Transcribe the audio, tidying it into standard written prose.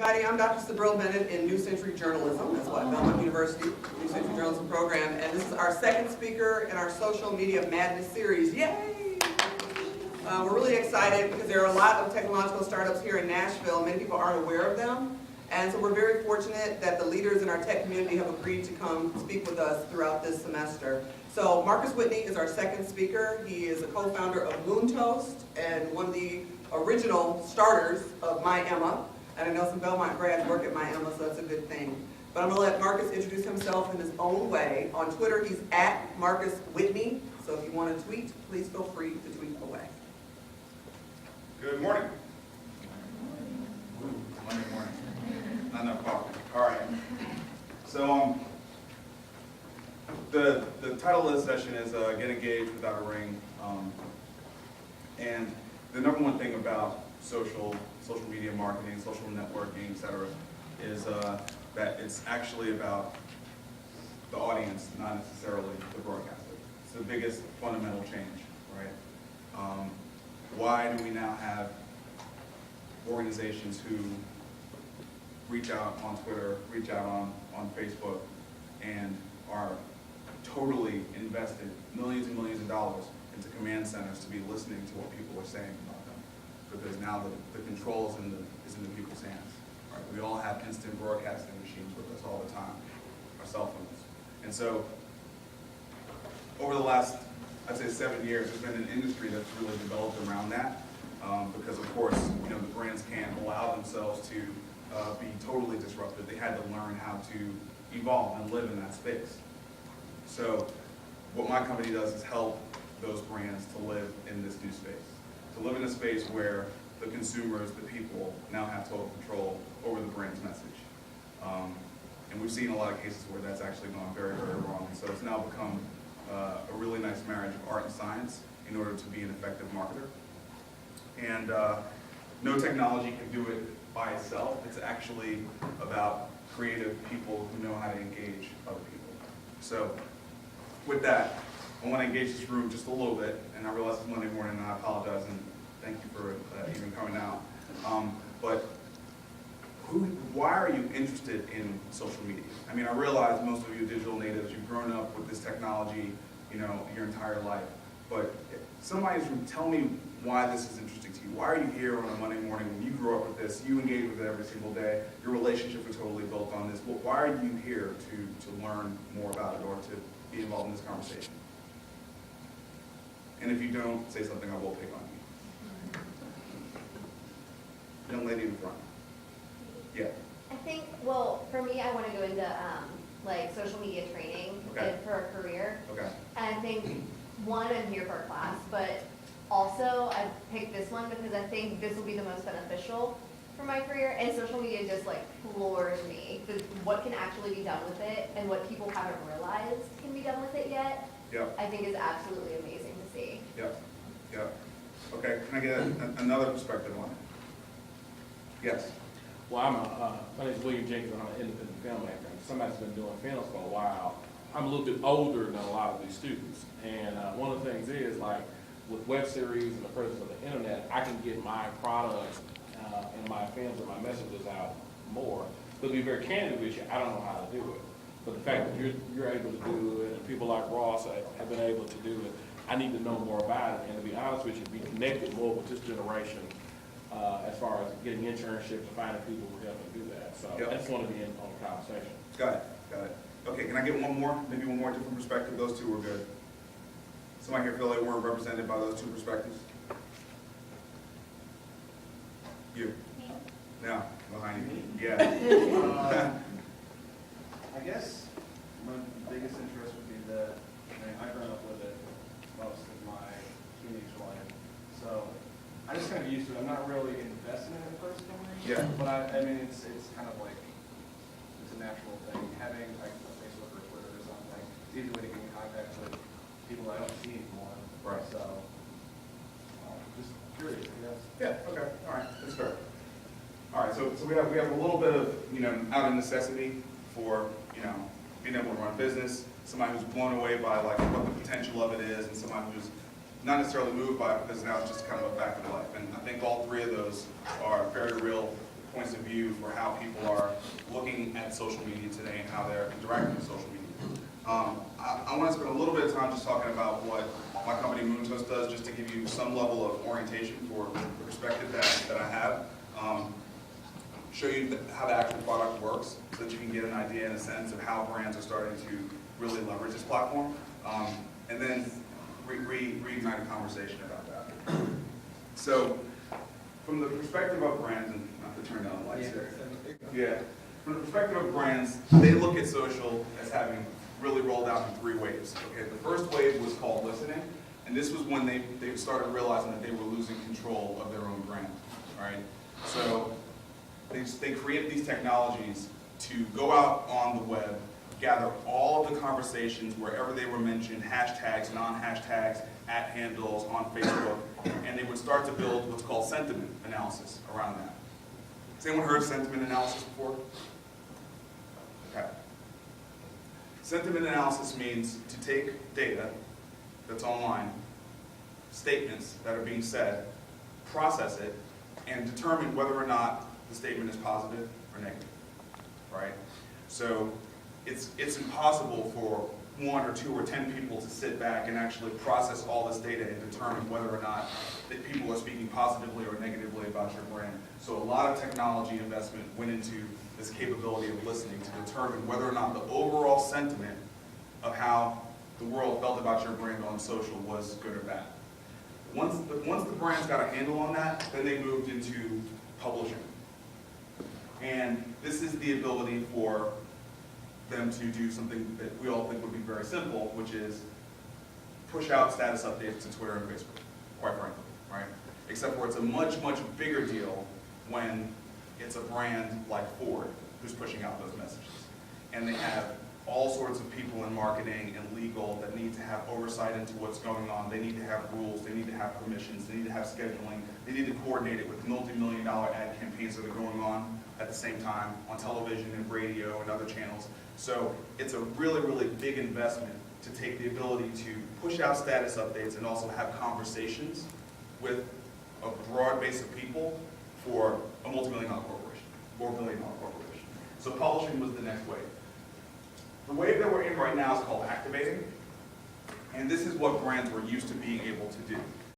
Everybody, I'm Dr. Sabril Bennett in New Century Journalism. That's what Belmont University New Century Journalism program, and this is our second speaker in our Social Media Madness series. Yay! We're really excited because there are a lot of technological startups here in Nashville. Many people aren't aware of them, and so we're very fortunate that the leaders in our tech community have agreed to come speak with us throughout this semester. So Marcus Whitney is our second speaker. He is a co-founder of Moontoast and one of the original starters of MyEmma. And I know some Belmont grads work at MyEmma, so that's a good thing. But I'm going to let Marcus introduce himself in his own way. On Twitter, he's at Marcus Whitney. So if you want to tweet, please feel free to tweet away. Good morning. Monday morning. Not enough coffee. All right. So the title of this session is Get Engaged Without a Ring. And the number one thing about social media marketing, social networking, etc., is that it's actually about the audience, not necessarily the broadcaster. It's the biggest fundamental change, right? Why do we now have organizations who reach out on Twitter, reach out on Facebook, and are totally invested millions and millions of dollars into command centers to be listening to what people are saying about them? Because now the control is in the people's hands. Right? We all have instant broadcasting machines with us all the time, our cell phones. And so over the last, I'd say 7 years, there's been an industry that's really developed around that, because of course, the brands can't allow themselves to be totally disrupted. They had to learn how to evolve and live in that space. So what my company does is help those brands to live in this new space, to live in a space where the consumers, the people, now have total control over the brand's message. And we've seen a lot of cases where that's actually gone very, very wrong. And so it's now become a really nice marriage of art and science in order to be an effective marketer. And no technology can do it by itself. It's actually about creative people who know how to engage other people. So with that, I want to engage this room just a little bit, and I realize it's Monday morning, and I apologize, and thank you for even coming out. But why are you interested in social media? I mean, I realize most of you are digital natives. You've grown up with this technology, your entire life. But somebody tell me why this is interesting to you. Why are you here on a Monday morning when you grew up with this? You engage with it every single day. Your relationships are totally built on this. Well, why are you here to learn more about it or to be involved in this conversation? And if you don't say something, I will pick on you. Young lady in front. Yeah. I think, well, for me, I want to go into social media training Okay. and for a career. Okay. And I think, one, I'm here for a class, but also I picked this one because I think this will be the most beneficial for my career. And social media just floors me. What can actually be done with it and what people haven't realized can be done with it yet, Yep. I think is absolutely amazing to see. Yep. Yep. Okay. Can I get another perspective on it? Yes. Well, my name is William Jenkins, and I'm an independent filmmaker. Somebody's been doing films for a while. I'm a little bit older than a lot of these students. And one of the things is, with web series and the presence of the internet, I can get my products and my films and my messages out more. But to be very candid with you, I don't know how to do it. But the fact that you're able to do it, and people like Ross have been able to do it, I need to know more about it. And to be honest with you, be connected more with this generation as far as getting internships and finding people who help me do that. So Yep. I just want to be in on the conversation. Got it. Okay, can I get one more? Maybe one more different perspective? Those two were good. Somebody here feel they weren't represented by those two perspectives? You. Yeah, behind you. Yeah. I guess my biggest interest would be that I've grown up with it most of my teenage life. So I just kind of used to it. I'm not really invested in it personally. Yeah. But I mean, it's kind of it's a natural thing. Having a Facebook or Twitter or something, it's easy way to get in contact with people I don't see anymore. Right. So just curious, I guess. Yeah, okay, all right, that's fair. All right, so we have a little bit of, out of necessity for, being able to run business, somebody who's blown away by what the potential of it is, and somebody who's not necessarily moved by it because now it's just kind of a fact of life. And I think all three of those are very real points of view for how people are looking at social media today and how they're interacting with social media. I want to spend a little bit of time just talking about what my company Moontoast does, just to give you some level of orientation for the perspective that I have. Show you how the actual product works so that you can get an idea and a sense of how brands are starting to really leverage this platform. And then reignite a conversation about that. So, from the perspective of brands, and not to turn down the lights here. Yeah. From the perspective of brands, they look at social as having really rolled out in 3 waves. Okay, the first wave was called listening, and this was when they started realizing that they were losing control of their own brand. All right. So they created these technologies to go out on the web, gather all of the conversations wherever they were mentioned, hashtags, non-hashtags, at handles, on Facebook, and they would start to build what's called sentiment analysis around that. Has anyone heard of sentiment analysis before? Okay. Sentiment analysis means to take data that's online, statements that are being said, process it, and determine whether or not the statement is positive or negative, right? So it's impossible for 1 or 2 or 10 people to sit back and actually process all this data and determine whether or not that people are speaking positively or negatively about your brand. So a lot of technology investment went into this capability of listening to determine whether or not the overall sentiment of how the world felt about your brand on social was good or bad. Once the brands got a handle on that, then they moved into publishing. And this is the ability for them to do something that we all think would be very simple, which is push out status updates to Twitter and Facebook, quite frankly, right? Except for it's a much, much bigger deal when it's a brand like Ford who's pushing out those messages. And they have all sorts of people in marketing and legal that need to have oversight into what's going on. They need to have rules, they need to have permissions, they need to have scheduling, they need to coordinate it with multi-million-dollar ad campaigns that are going on at the same time on television and radio and other channels. So it's a really, really big investment to take the ability to push out status updates and also have conversations with a broad base of people for a multi-million-dollar corporation, or billion-dollar corporation. So publishing was the next wave. The wave that we're in right now is called activating, and this is what brands were used to being able to do.